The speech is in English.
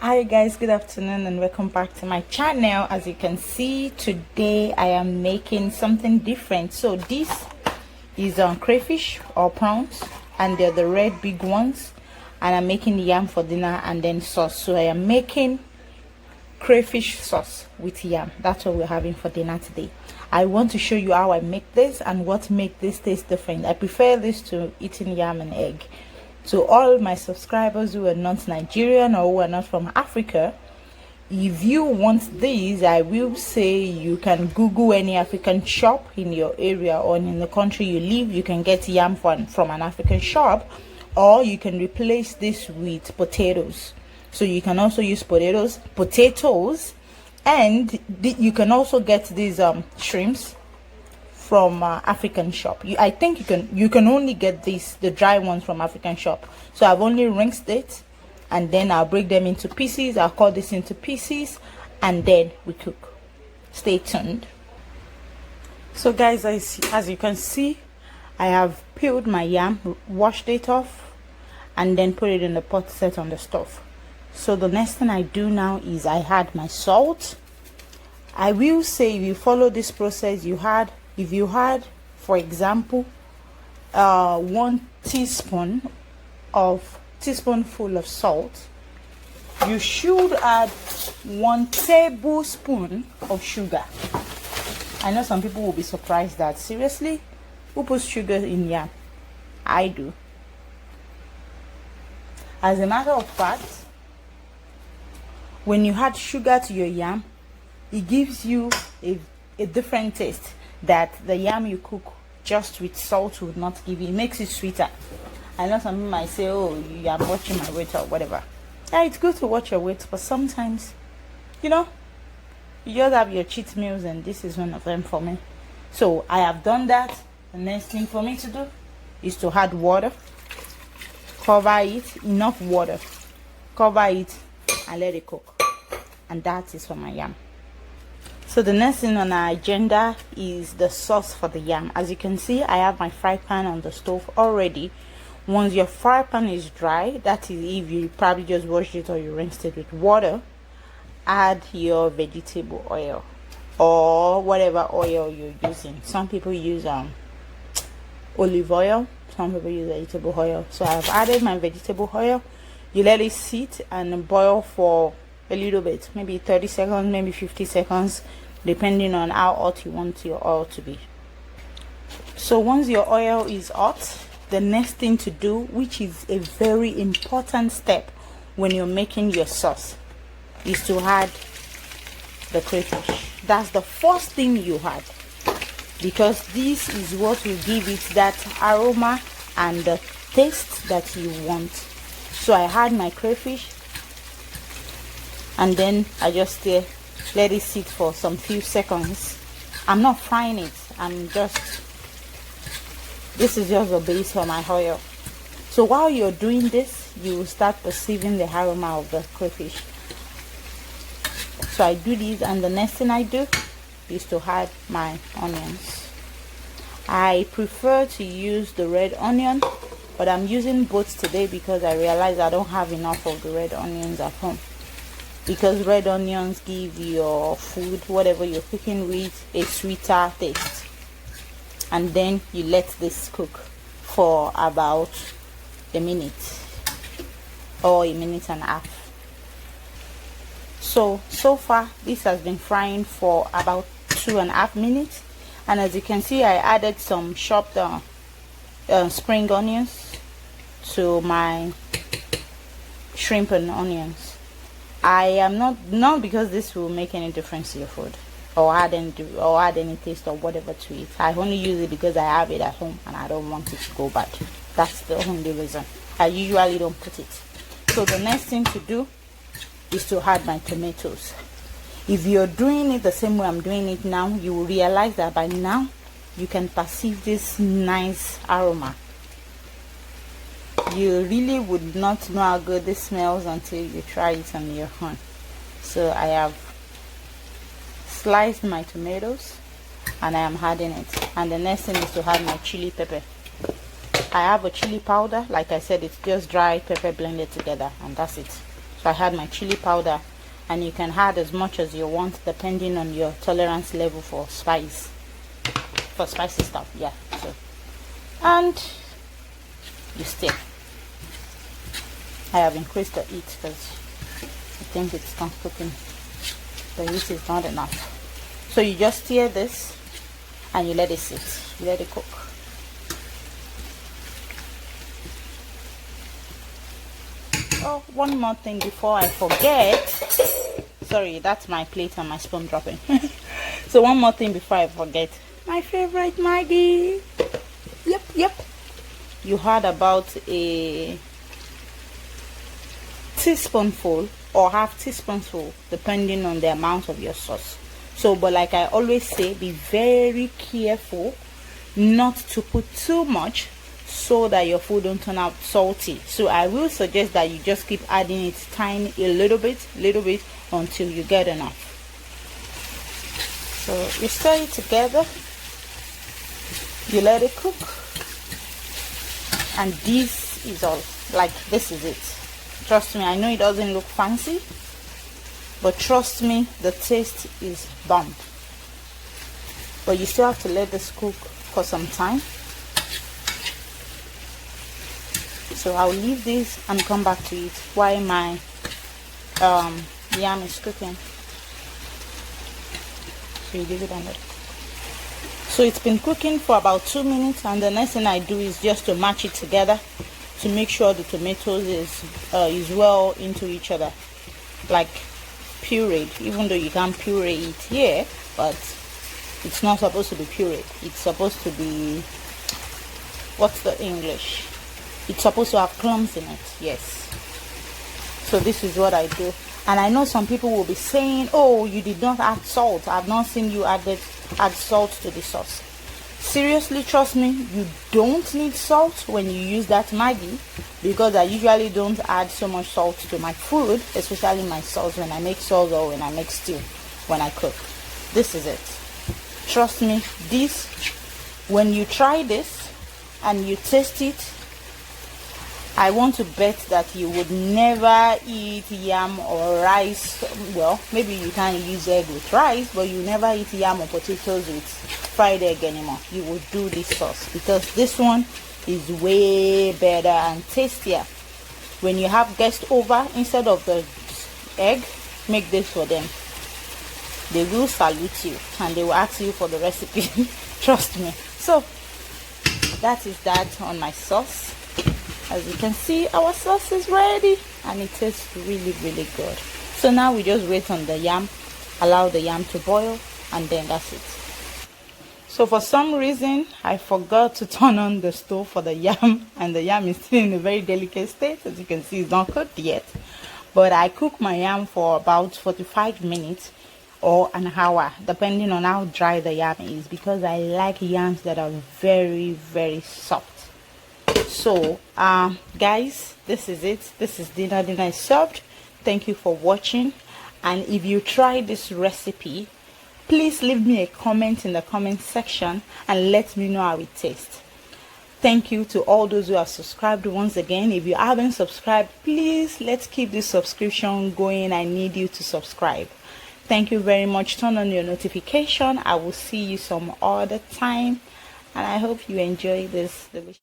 Hi guys, good afternoon and welcome back to my channel. As you can see, today I am making something different. So this is crayfish or prawns, and they're the red big ones, and I'm making yam for dinner and then sauce. So I am making crayfish sauce with yam. That's what we're having for dinner today. I want to show you how I make this and what make this taste different. I prefer this to eating yam and egg. To all my subscribers who are not Nigerian or who are not from Africa, if you want these, I will say you can Google any African shop in your area or in the country you live. You can get yam from an African shop, or you can replace this with potatoes. So you can also use potatoes, and you can also get these shrimps from African shop. I think you can only get the dry ones from African shop. So I've only rinsed it, and then I'll break them into pieces. I'll cut this into pieces, and then we cook. Stay tuned. So guys, as you can see, I have peeled my yam, washed it off, and then put it in the pot set on the stove. So the next thing I do now is I add my salt. I will say, if you follow this process, if you had, for example, 1 teaspoonful of salt, you should add 1 tablespoon of sugar. I know some people will be surprised that, seriously, who puts sugar in yam? I do. As a matter of fact, when you add sugar to your yam, it gives you a different taste that the yam you cook just with salt would not give you. It makes it sweeter. I know some people might say, oh, you are watching my weight or whatever. Yeah, it's good to watch your weight, but sometimes, you just have your cheat meals, and this is one of them for me. So I have done that. The next thing for me to do is to add water. Cover it, enough water. Cover it and let it cook. And that is for my yam. So the next thing on our agenda is the sauce for the yam. As you can see, I have my fry pan on the stove already. Once your fry pan is dry, that is if you probably just washed it or you rinsed it with water, add your vegetable oil or whatever oil you're using. Some people use olive oil, some people use vegetable oil. So I've added my vegetable oil. You let it sit and boil for a little bit, maybe 30 seconds, maybe 50 seconds, depending on how hot you want your oil to be. So once your oil is hot, the next thing to do, which is a very important step when you're making your sauce, is to add the crayfish. That's the first thing you add, because this is what will give it that aroma and the taste that you want. So I add my crayfish, and then I just let it sit for some few seconds. I'm not frying it. This is just the base for my oil. So while you're doing this, you will start perceiving the aroma of the crayfish. So I do this, and the next thing I do is to add my onions. I prefer to use the red onion, but I'm using both today because I realize I don't have enough of the red onions at home. Because red onions give your food, whatever you're cooking with, a sweeter taste. And then you let this cook for about a minute or a minute and a half. So far this has been frying for about 2.5 minutes, and as you can see, I added some chopped spring onions to my shrimp and onions. I am not because this will make any difference to your food or add any taste or whatever to it. I only use it because I have it at home and I don't want it to go bad. That's the only reason. I usually don't put it. So the next thing to do is to add my tomatoes. If you're doing it the same way I'm doing it now, you will realize that by now you can perceive this nice aroma. You really would not know how good this smells until you try it on your own. So I have sliced my tomatoes and I am adding it. And the next thing is to add my chili pepper. I have a chili powder. Like I said, it's just dry pepper blended together, and that's it. So I add my chili powder, and you can add as much as you want depending on your tolerance level for spicy stuff. Yeah. So, and you stir. I have increased the heat because I think it's not cooking. The heat is not enough. So you just stir this and you let it sit. You let it cook. Oh, one more thing before I forget. Sorry, that's my plate and my spoon dropping. So one more thing before I forget. My favorite Maggi. Yep. You had about a teaspoonful or half teaspoonful depending on the amount of your sauce. So, but like I always say, be very careful not to put too much so that your food don't turn out salty. So I will suggest that you just keep adding it a little bit until you get enough. So you stir it together, you let it cook, and this is all. Like, this is it. Trust me, I know it doesn't look fancy, but trust me, the taste is bomb. But you still have to let this cook for some time. So I'll leave this and come back to it while my yam is cooking. So you leave it on there. So it's been cooking for about 2 minutes, and the next thing I do is just to match it together to make sure the tomatoes is well into each other, like pureed. Even though you can't puree it here, but it's not supposed to be pureed. It's supposed to be, what's the English? It's supposed to have clumps in it. Yes. So this is what I do. And I know some people will be saying, oh, you did not add salt. I've not seen you add salt to the sauce. Seriously, trust me, you don't need salt when you use that Maggi, because I usually don't add so much salt to my food, especially my sauce, when I make sauce or when I make stew, when I cook. This is it. Trust me, this, when you try this and you taste it, I want to bet that you would never eat yam or rice. Well, maybe you can use egg with rice, but you never eat yam or potatoes with fried egg anymore. You would do this sauce, because this one is way better and tastier. When you have guests over, instead of the egg, make this for them. They will salute you and they will ask you for the recipe. Trust me. So that is that on my sauce. As you can see, our sauce is ready and it tastes really good. So now we just wait on the yam, allow the yam to boil, and then that's it. So for some reason I forgot to turn on the stove for the yam, and the yam is still in a very delicate state. As you can see, it's not cooked yet, but I cook my yam for about 45 minutes or an hour, depending on how dry the yam is, because I like yams that are very soft. So guys, this is it. This is dinner is served. Thank you for watching, and if you try this recipe, please leave me a comment in the comment section and let me know how it tastes. Thank you to all those who have subscribed. Once again, if you haven't subscribed, please, let's keep this subscription going. I need you to subscribe. Thank you very much. Turn on your notification. I will see you some other time, and I hope you enjoy this delicious